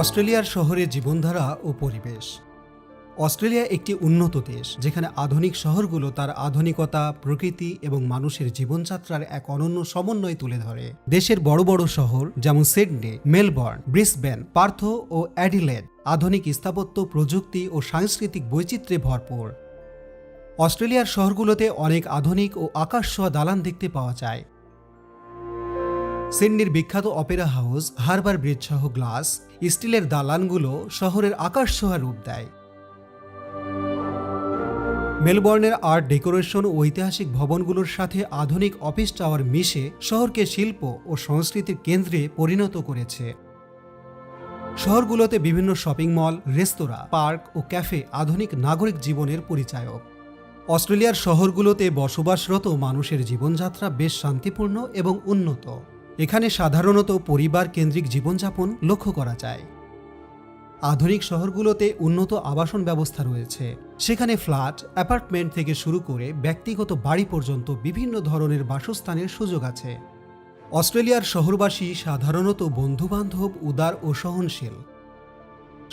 অস্ট্রেলিয়ার শহরের জীবনধারা ও পরিবেশ। অস্ট্রেলিয়া একটি উন্নত দেশ যেখানে আধুনিক শহরগুলো তার আধুনিকতা, প্রকৃতি এবং মানুষের জীবনযাত্রার এক অনন্য সমন্বয় তুলে ধরে। দেশের বড় বড় শহর যেমন সিডনি, মেলবোর্ন, ব্রিসবেন, পার্থ ও অ্যাডিলেড আধুনিক স্থাপত্য, প্রযুক্তি ও সাংস্কৃতিক বৈচিত্র্যে ভরপুর। অস্ট্রেলিয়ার শহরগুলোতে অনেক আধুনিক ও আকাশছোঁয়া দালান দেখতে পাওয়া যায়। সিডনির বিখ্যাত অপেরা হাউস, হারবার ব্রিজ সহ গ্লাস, স্টিলের দালানগুলো শহরের আকাশছোঁয়া রূপ দেয়। মেলবোর্নের আর্ট ডেকোরেশন ও ঐতিহাসিক ভবনগুলোর সাথে আধুনিক অফিস টাওয়ার মিশে শহরকে শিল্প ও সংস্কৃতির কেন্দ্রে পরিণত করেছে। শহরগুলোতে বিভিন্ন শপিং মল, রেস্তোরাঁ, পার্ক ও ক্যাফে আধুনিক নাগরিক জীবনের পরিচায়ক। অস্ট্রেলিয়ার শহরগুলোতে বসবাসরত মানুষের জীবনযাত্রা বেশ শান্তিপূর্ণ এবং উন্নত। এখানে সাধারণত পরিবার কেন্দ্রিক জীবনযাপন লক্ষ্য করা যায়। আধুনিক শহরগুলোতে উন্নত আবাসন ব্যবস্থা রয়েছে। সেখানে ফ্ল্যাট, অ্যাপার্টমেন্ট থেকে শুরু করে ব্যক্তিগত বাড়ি পর্যন্ত বিভিন্ন ধরনের বাসস্থানের সুযোগ আছে। অস্ট্রেলিয়ার শহরবাসী সাধারণত বন্ধুবান্ধব, উদার ও সহনশীল।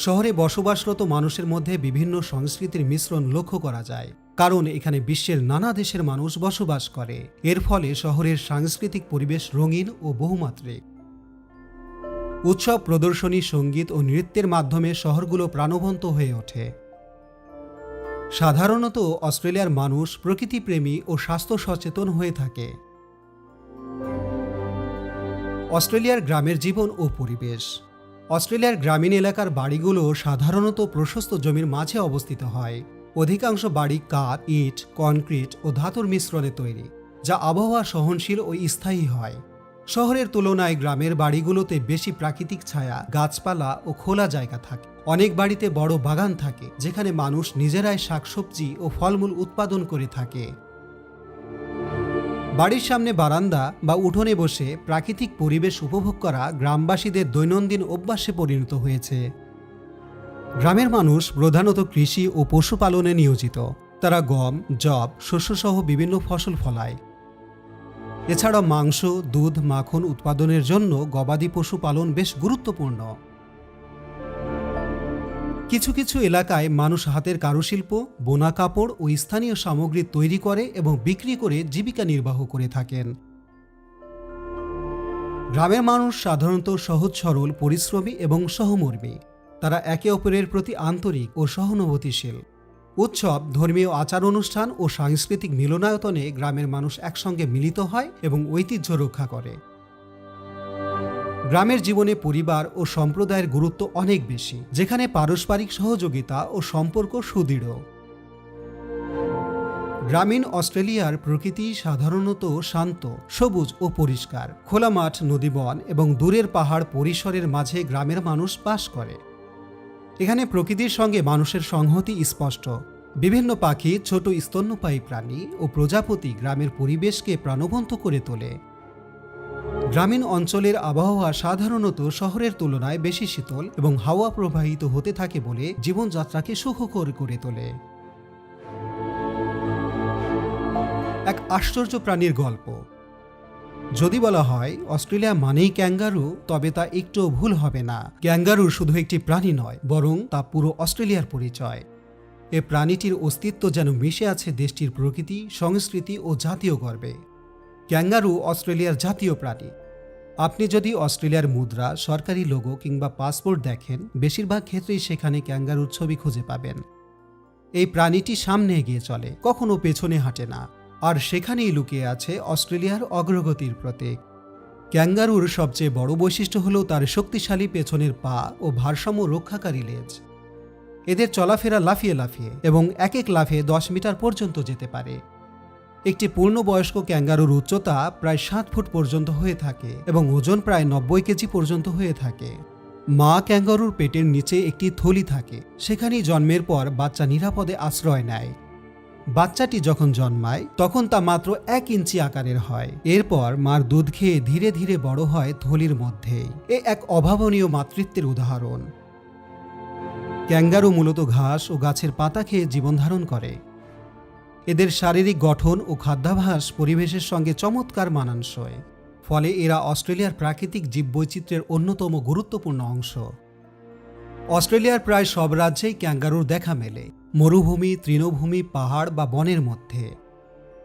শহরে বসবাসরত মানুষের মধ্যে বিভিন্ন সংস্কৃতির মিশ্রণ লক্ষ্য করা যায়, কারণ এখানে বিশ্বের নানা দেশের মানুষ বসবাস করে। এর ফলে শহরের সাংস্কৃতিক পরিবেশ রঙিন ও বহুমাত্রিক। উৎসব, প্রদর্শনী, সঙ্গীত ও নৃত্যের মাধ্যমে শহরগুলো প্রাণবন্ত হয়ে ওঠে। সাধারণত অস্ট্রেলিয়ার মানুষ প্রকৃতিপ্রেমী ও স্বাস্থ্য সচেতন হয়ে থাকে। অস্ট্রেলিয়ার গ্রামের জীবন ও পরিবেশ। অস্ট্রেলিয়ার গ্রামীণ এলাকার বাড়িগুলো সাধারণত প্রশস্ত জমির মাঝে অবস্থিত হয়। অধিকাংশ বাড়ি কাঠ, ইট, কনক্রিট ও ধাতুর মিশ্রণে তৈরি, যা আবহাওয়া সহনশীল ও স্থায়ী হয়। শহরের তুলনায় গ্রামের বাড়িগুলোতে বেশি প্রাকৃতিক ছায়া, গাছপালা ও খোলা জায়গা থাকে। অনেক বাড়িতে বড় বাগান থাকে, যেখানে মানুষ নিজেরাই শাকসবজি ও ফলমূল উৎপাদন করে থাকে। বাড়ির সামনে বারান্দা বা উঠোনে বসে প্রাকৃতিক পরিবেশ উপভোগ করা গ্রামবাসীদের দৈনন্দিন অভ্যাসে পরিণত হয়েছে। গ্রামের মানুষ প্রধানত কৃষি ও পশুপালনে নিয়োজিত। তারা গম, যব, শস্যসহ বিভিন্ন ফসল ফলায়। এছাড়া মাংস, দুধ, মাখন উৎপাদনের জন্য গবাদি পশু পালন বেশ গুরুত্বপূর্ণ। কিছু কিছু এলাকায় মানুষ হাতের কারুশিল্প, বোনা কাপড় ও স্থানীয় সামগ্রী তৈরি করে এবং বিক্রি করে জীবিকা নির্বাহ করে থাকেন। গ্রামের মানুষ সাধারণত সহজ সরল, পরিশ্রমী এবং সহমর্মী। তারা একে অপরের প্রতি আন্তরিক ও সহানুভূতিশীল। উৎসব, ধর্মীয় আচার অনুষ্ঠান ও সাংস্কৃতিক মিলনায়তনে গ্রামের মানুষ একসঙ্গে মিলিত হয় এবং ঐতিহ্য রক্ষা করে। গ্রামের জীবনে পরিবার ও সম্প্রদায়ের গুরুত্ব অনেক বেশি, যেখানে পারস্পরিক সহযোগিতা ও সম্পর্ক সুদৃঢ়। গ্রামীণ অস্ট্রেলিয়ার প্রকৃতি সাধারণত শান্ত, সবুজ ও পরিষ্কার। খোলা মাঠ, নদীবন এবং দূরের পাহাড় পরিসরের মাঝে গ্রামের মানুষ বাস করে। এখানে প্রকৃতির সঙ্গে মানুষের সংহতি স্পষ্ট। বিভিন্ন পাখি, ছোট স্তন্যপায়ী প্রাণী ও প্রজাপতি গ্রামের পরিবেশকে প্রাণবন্ত করে তোলে। গ্রামীণ অঞ্চলের আবহাওয়া সাধারণত শহরের তুলনায় বেশি শীতল এবং হাওয়া প্রবাহিত হতে থাকে বলে জীবনযাত্রাকে সুখকর করে তোলে। এক আশ্চর্য প্রাণীর গল্প। যদি বলা হয় অস্ট্রেলিয়া মানেই ক্যাঙ্গারু, তবে তা একটুও ভুল হবে না। ক্যাঙ্গারু শুধু একটি প্রাণী নয়, বরং তা পুরো অস্ট্রেলিয়ার পরিচয়। এ প্রাণীটির অস্তিত্ব যেন মিশে আছে দেশটির প্রকৃতি, সংস্কৃতি ও জাতীয় গর্বে। ক্যাঙ্গারু অস্ট্রেলিয়ার জাতীয় প্রাণী। আপনি যদি অস্ট্রেলিয়ার মুদ্রা, সরকারি লোগো কিংবা পাসপোর্ট দেখেন, বেশিরভাগ ক্ষেত্রেই সেখানে ক্যাঙ্গারুর ছবি খুঁজে পাবেন। এই প্রাণীটি সামনে এগিয়ে চলে, কখনো পেছনে হাঁটে না, আর সেখানেই লুকিয়ে আছে অস্ট্রেলিয়ার অগ্রগতির প্রতীক। ক্যাঙ্গারুর সবচেয়ে বড় বৈশিষ্ট্য হল তার শক্তিশালী পেছনের পা ও ভারসাম্য রক্ষাকারী লেজ। এদের চলাফেরা লাফিয়ে লাফিয়ে এবং এক এক লাফে 10 মিটার পর্যন্ত যেতে পারে। একটি পূর্ণবয়স্ক ক্যাঙ্গারুর উচ্চতা প্রায় 7 ফুট পর্যন্ত হয়ে থাকে এবং ওজন প্রায় 90 কেজি পর্যন্ত হয়ে থাকে। মা ক্যাঙ্গারুর পেটের নিচে একটি থলি থাকে, সেখানেই জন্মের পর বাচ্চা নিরাপদে আশ্রয় নেয়। বাচ্চাটি যখন জন্মায় তখন তা মাত্র 1 ইঞ্চি আকারের হয়। এরপর মার দুধ খেয়ে ধীরে ধীরে বড় হয় থলির মধ্যেই। এ এক অভাবনীয় মাতৃত্বের উদাহরণ। ক্যাঙ্গারু মূলত ঘাস ও গাছের পাতা খেয়ে জীবনধারণ করে। এদের শারীরিক গঠন ও খাদ্যাভ্যাস পরিবেশের সঙ্গে চমৎকার মানানসই। ফলে এরা অস্ট্রেলিয়ার প্রাকৃতিক জীববৈচিত্র্যের অন্যতম গুরুত্বপূর্ণ অংশ। অস্ট্রেলিয়ার প্রায় সব রাজ্যেই ক্যাঙ্গারুর দেখা মেলে, মরুভূমি, তৃণভূমি, পাহাড় বা বনের মধ্যে।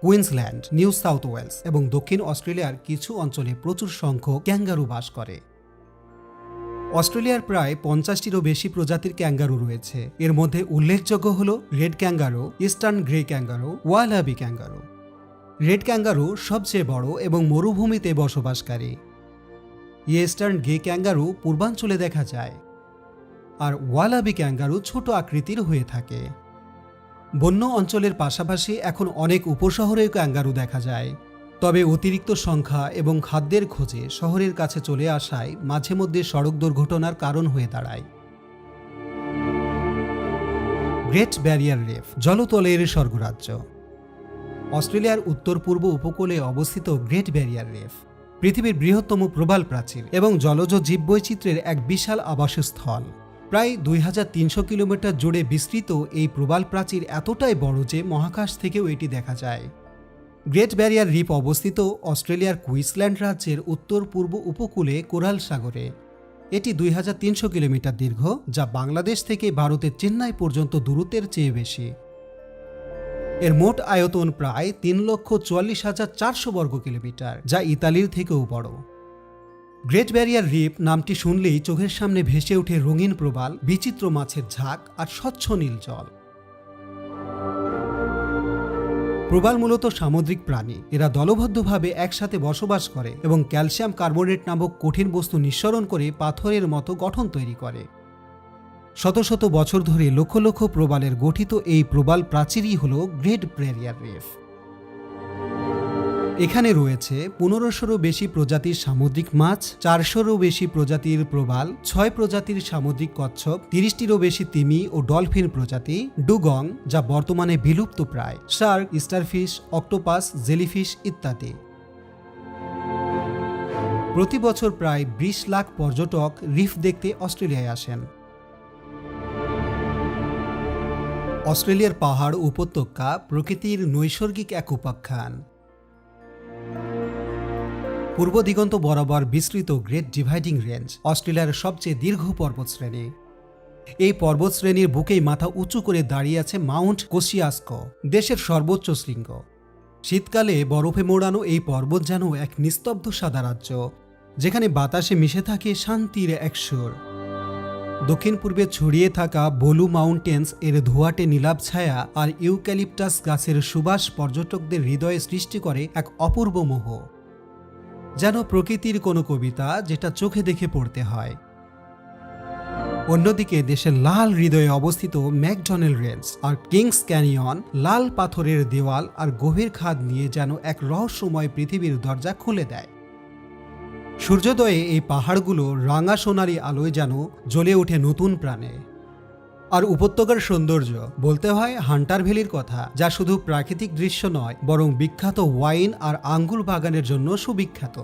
কুইন্সল্যান্ড, নিউ সাউথ ওয়েলস এবং দক্ষিণ অস্ট্রেলিয়ার কিছু অঞ্চলে প্রচুর সংখ্যক ক্যাঙ্গারু বাস করে। অস্ট্রেলিয়ার প্রায় 50টিরও বেশি প্রজাতির ক্যাঙ্গারু রয়েছে। এর মধ্যে উল্লেখযোগ্য হল red kangaroo, eastern grey kangaroo, wallaby kangaroo. Red kangaroo সবচেয়ে বড় এবং মরুভূমিতে বসবাসকারী। ইস্টার্ন গ্রে ক্যাঙ্গারু পূর্বাঞ্চলে দেখা যায়, আর ওয়ালাবি ক্যাঙ্গারু ছোট আকৃতির হয়ে থাকে। বন্য অঞ্চলের পাশাপাশি এখন অনেক উপশহরেও ক্যাঙ্গারু দেখা যায়, তবে অতিরিক্ত সংখ্যা এবং খাদ্যের খোঁজে শহরের কাছে চলে আসায় মাঝে মধ্যে সড়ক দুর্ঘটনার কারণ হয়ে দাঁড়ায়। গ্রেট ব্যারিয়ার রিফ, জলতলের স্বর্গরাজ্য। অস্ট্রেলিয়ার উত্তর পূর্ব উপকূলে অবস্থিত গ্রেট ব্যারিয়ার রিফ পৃথিবীর বৃহত্তম প্রবাল প্রাচীর এবং জলজ জীববৈচিত্র্যের এক বিশাল আবাসস্থল। প্রায় 2300 কিলোমিটার জুড়ে বিস্তৃত এই প্রবাল প্রাচীর এতটাই বড় যে মহাকাশ থেকেও এটি দেখা যায়। গ্রেট ব্যারিয়ার রিফ অবস্থিত অস্ট্রেলিয়ার কুইন্সল্যান্ড রাজ্যের উত্তর পূর্ব উপকূলে কোরাল সাগরে। এটি 2300 কিলোমিটার দীর্ঘ, যা বাংলাদেশ থেকে ভারতের চেন্নাই পর্যন্ত দূরত্বের চেয়ে বেশি। এর মোট আয়তন প্রায় 3,44,400 বর্গ কিলোমিটার, যা ইতালির থেকেও বড়। গ্রেট ব্যারিয়ার রিফ নামটি শুনলেই চোখের সামনে ভেসে ওঠে রঙিন প্রবাল, বিচিত্র মাছের ঝাঁক আর স্বচ্ছ নীল জল। প্রবাল মূলত সামুদ্রিক প্রাণী। এরা দলবদ্ধভাবে একসাথে বসবাস করে এবং ক্যালসিয়াম কার্বোনেট নামক কঠিন বস্তু নিঃসরণ করে পাথরের মতো গঠন তৈরি করে। শত শত বছর ধরে লক্ষ লক্ষ প্রবালের গঠিত এই প্রবাল প্রাচীরই হল গ্রেট ব্যারিয়ার রিফ। এখানে রয়েছে 1500-রও বেশি প্রজাতির সামুদ্রিক মাছ, 400-রও বেশি প্রজাতির প্রবাল, 6 প্রজাতির সামুদ্রিক কচ্ছপ, 30টিরও বেশি তিমি ও ডলফিন প্রজাতি, ডুগং যা বর্তমানে বিলুপ্ত প্রায়, শার্ক, স্টারফিশ, অক্টোপাস, জেলিফিশ ইত্যাদি। প্রতি বছর প্রায় 20 লাখ পর্যটক রিফ দেখতে অস্ট্রেলিয়ায় আসেন। অস্ট্রেলিয়ার পাহাড় উপত্যকা প্রকৃতির নৈসর্গিক এক উপাখ্যান। পূর্ব দিগন্ত বরাবর বিস্তৃত গ্রেট ডিভাইডিং রেঞ্জ অস্ট্রেলিয়ার সবচেয়ে দীর্ঘ পর্বতশ্রেণী। এই পর্বতশ্রেণীর বুকেই মাথা উঁচু করে দাঁড়িয়ে আছে মাউন্ট কোসিয়াস্কো, দেশের সর্বোচ্চ শৃঙ্গ। শীতকালে বরফে মোড়ানো এই পর্বত যেন এক নিস্তব্ধ সাদা রাজ্য, যেখানে বাতাসে মিশে থাকে শান্তির এক সুর। দক্ষিণ পূর্বে ছড়িয়ে থাকা বলু মাউন্টেন্স এর ধোঁয়াটে নীলাভ ছায়া আর ইউক্যালিপটাস গাছের সুবাস পর্যটকদের হৃদয়ে সৃষ্টি করে এক অপূর্ব মোহ, যেন প্রকৃতির কোনো কবিতা যেটা চোখে দেখে পড়তে হয়। অন্যদিকে দেশের লাল হৃদয়ে অবস্থিত ম্যাকডনেল রেঞ্জ আর কিংস ক্যানিয়ন লাল পাথরের দেওয়াল আর গভীর খাদ নিয়ে যেন এক রহস্যময় পৃথিবীর দরজা খুলে দেয়। সূর্যোদয়ে এই পাহাড়গুলো রাঙা সোনালি আলোয় যেন জ্বলে ওঠে নতুন প্রাণে। আর উপত্যকার সৌন্দর্য বলতে হয় হান্টার ভ্যালির কথা, যা শুধু প্রাকৃতিক দৃশ্য নয় বরং বিখ্যাত ওয়াইন আর আঙ্গুর বাগানের জন্য সুবিখ্যাত।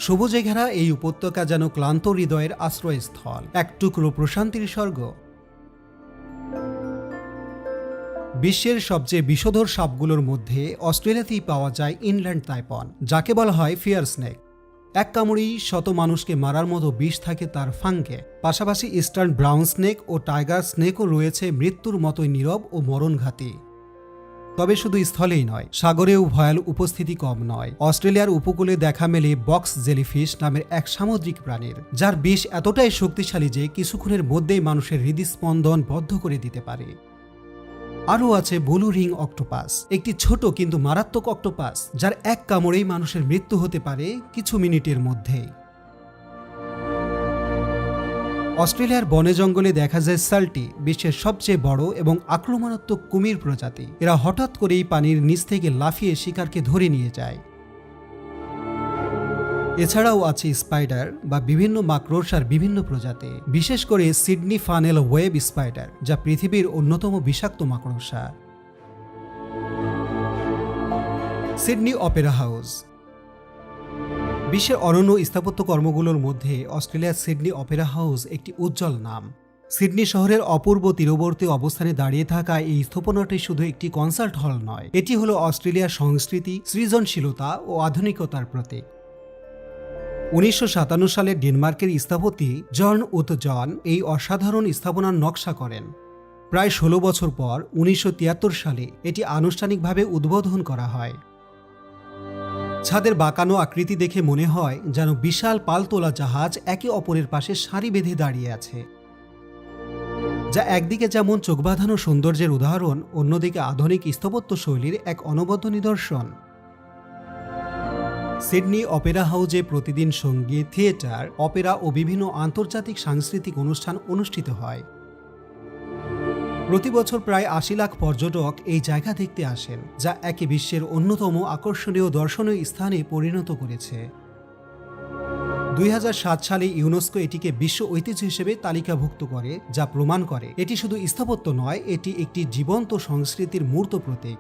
সবুজে ঘেরা এই উপত্যকা যেন ক্লান্ত হৃদয়ের আশ্রয়স্থল, এক টুকরো প্রশান্তির স্বর্গ। বিশ্বের সবচেয়ে বিষধর সাপগুলোর মধ্যে অস্ট্রেলিয়াতেই পাওয়া যায় ইনল্যান্ড তাইপন, যাকে বলা হয় ফিয়ার স্নেক। এক কামড়েই শত মানুষকে মারার মতো বিষ থাকে তার ফাঙ্গে। পাশাপাশি ইস্টার্ন ব্রাউন স্নেক ও টাইগার স্নেকও রয়েছে মৃত্যুর মতোই নীরব ও মরণঘাতী। তবে শুধু স্থলেই নয়, সাগরেও ভয়াল উপস্থিতি কম নয়। অস্ট্রেলিয়ার উপকূলে দেখা মেলে বক্স জেলিফিশ নামের এক সামুদ্রিক প্রাণীর, যার বিষ এতটাই শক্তিশালী যে কিছুক্ষণের মধ্যেই মানুষের হৃদস্পন্দন বদ্ধ করে দিতে পারে। আরও আছে ব্লু রিং অক্টোপাস, একটি ছোট কিন্তু মারাত্মক অক্টোপাস, যার এক কামড়েই মানুষের মৃত্যু হতে পারে কিছু মিনিটের মধ্যেই। অস্ট্রেলিয়ার বনে জঙ্গলে দেখা যায় সাল্টি, বিশ্বের সবচেয়ে বড় এবং আক্রমণাত্মক কুমির প্রজাতি। এরা হঠাৎ করেই পানির নিচ থেকে লাফিয়ে শিকারকে ধরে নিয়ে যায়। এছাড়াও আছে স্পাইডার বা বিভিন্ন মাকড়সার বিভিন্ন প্রজাতি, বিশেষ করে সিডনি ফানেল ওয়েব স্পাইডার, যা পৃথিবীর অন্যতম বিষাক্ত মাকড়সা। সিডনি অপেরা হাউস বিশ্বের অনন্য স্থাপত্য কর্মগুলোর মধ্যে অস্ট্রেলিয়ার সিডনি অপেরা হাউস একটি উজ্জ্বল নাম। সিডনি শহরের অপূর্ব তীরবর্তী অবস্থানে দাঁড়িয়ে থাকা এই স্থাপনাটি শুধু একটি কনসার্ট হল নয়, এটি হলো অস্ট্রেলিয়ার সংস্কৃতি, সৃজনশীলতা ও আধুনিকতার প্রতীক। 1957 সালে ডেনমার্কের স্থপতি জন উথ জন এই অসাধারণ স্থাপনার নকশা করেন। প্রায় 16 বছর পর 1973 সালে এটি আনুষ্ঠানিকভাবে উদ্বোধন করা হয়। ছাদের বাঁকানো আকৃতি দেখে মনে হয় যেন বিশাল পালতোলা জাহাজ একে অপরের পাশে সারি বেঁধে দাঁড়িয়ে আছে, যা একদিকে যেমন চোখবাঁধানো সৌন্দর্যের উদাহরণ, অন্যদিকে আধুনিক স্থাপত্য শৈলীর এক অনবদ্য নিদর্শন। সিডনি অপেরা হাউজে প্রতিদিন সঙ্গীত, থিয়েটার, অপেরা ও বিভিন্ন আন্তর্জাতিক সাংস্কৃতিক অনুষ্ঠান অনুষ্ঠিত হয়। প্রতি বছর প্রায় 80 লাখ পর্যটক এই জায়গা দেখতে আসেন, যা একে বিশ্বের অন্যতম আকর্ষণীয় দর্শনীয় স্থানে পরিণত করেছে। 2007 সালে ইউনেস্কো এটিকে বিশ্ব ঐতিহ্য হিসেবে তালিকাভুক্ত করে, যা প্রমাণ করে এটি শুধু স্থাপত্য নয়, এটি একটি জীবন্ত সংস্কৃতির মূর্ত প্রতীক।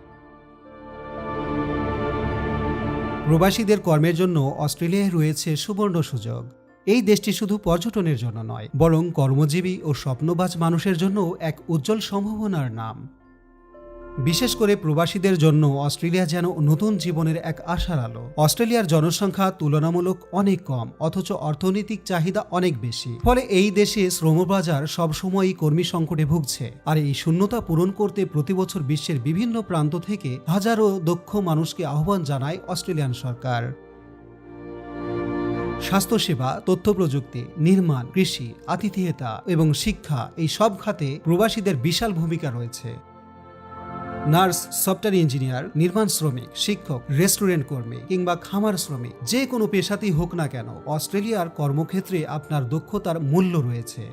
প্রবাসীদের কর্মের জন্য অস্ট্রেলিয়ায় রয়েছে সুবর্ণ সুযোগ। এই দেশটি শুধু পর্যটনের জন্য নয়, বরং কর্মজীবী ও স্বপ্নবাজ মানুষের জন্য এক উজ্জ্বল সম্ভাবনার নাম। বিশেষ করে প্রবাসীদের জন্য অস্ট্রেলিয়া যেন নতুন জীবনের এক আশার আলো। অস্ট্রেলিয়ার জনসংখ্যা তুলনামূলক অনেক কম, অথচ অর্থনৈতিক চাহিদা অনেক বেশি। ফলে এই দেশে শ্রমবাজার সবসময়ই কর্মী সংকটে ভুগছে। আর এই শূন্যতা পূরণ করতে প্রতিবছর বিশ্বের বিভিন্ন প্রান্ত থেকে হাজারো দক্ষ মানুষকে আহ্বান জানায় অস্ট্রেলিয়ান সরকার। স্বাস্থ্যসেবা, তথ্য প্রযুক্তি, নির্মাণ, কৃষি, আতিথেয়তা এবং শিক্ষা, এই সব খাতে প্রবাসীদের বিশাল ভূমিকা রয়েছে। নার্স, সফটওয়্যার ইঞ্জিনিয়ার, নির্মাণ শ্রমিক, শিক্ষক, রেস্টুরেন্ট কর্মী কিংবা খামার শ্রমিক, যে কোনো পেশাতেই হোক না কেন, অস্ট্রেলিয়ার কর্মক্ষেত্রে আপনার দক্ষতার মূল্য রয়েছে।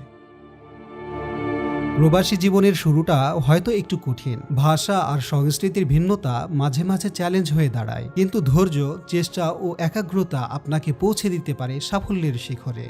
প্রবাসী জীবনের শুরুটা হয়তো একটু কঠিন। ভাষা আর সংস্কৃতির ভিন্নতা মাঝে মাঝে চ্যালেঞ্জ হয়ে দাঁড়ায়, কিন্তু ধৈর্য, চেষ্টা ও একাগ্রতা আপনাকে পৌঁছে দিতে পারে সাফল্যের শিখরে।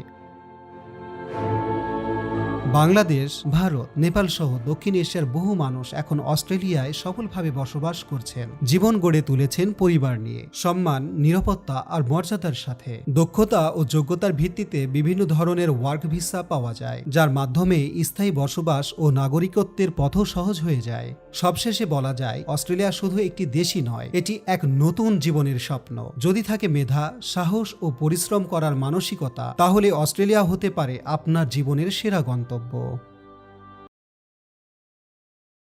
বাংলাদেশ, ভারত, নেপাল সহ দক্ষিণ এশিয়ার বহু মানুষ এখন অস্ট্রেলিয়ায় সফলভাবে বসবাস করছেন, জীবন গড়ে তুলেছেন পরিবার নিয়ে, সম্মান, নিরাপত্তা আর মর্যাদার সাথে। দক্ষতা ও যোগ্যতার ভিত্তিতে বিভিন্ন ধরনের ওয়ার্ক ভিসা পাওয়া যায়, যার মাধ্যমে স্থায়ী বসবাস ও নাগরিকত্বের পথও সহজ হয়ে যায়। সবশেষে বলা যায়, অস্ট্রেলিয়া শুধু একটি দেশই নয়, এটি এক নতুন জীবনের স্বপ্ন। যদি থাকে মেধা, সাহস ও পরিশ্রম করার মানসিকতা, তাহলে অস্ট্রেলিয়া হতে পারে আপনার জীবনের সেরা গন্তব্য।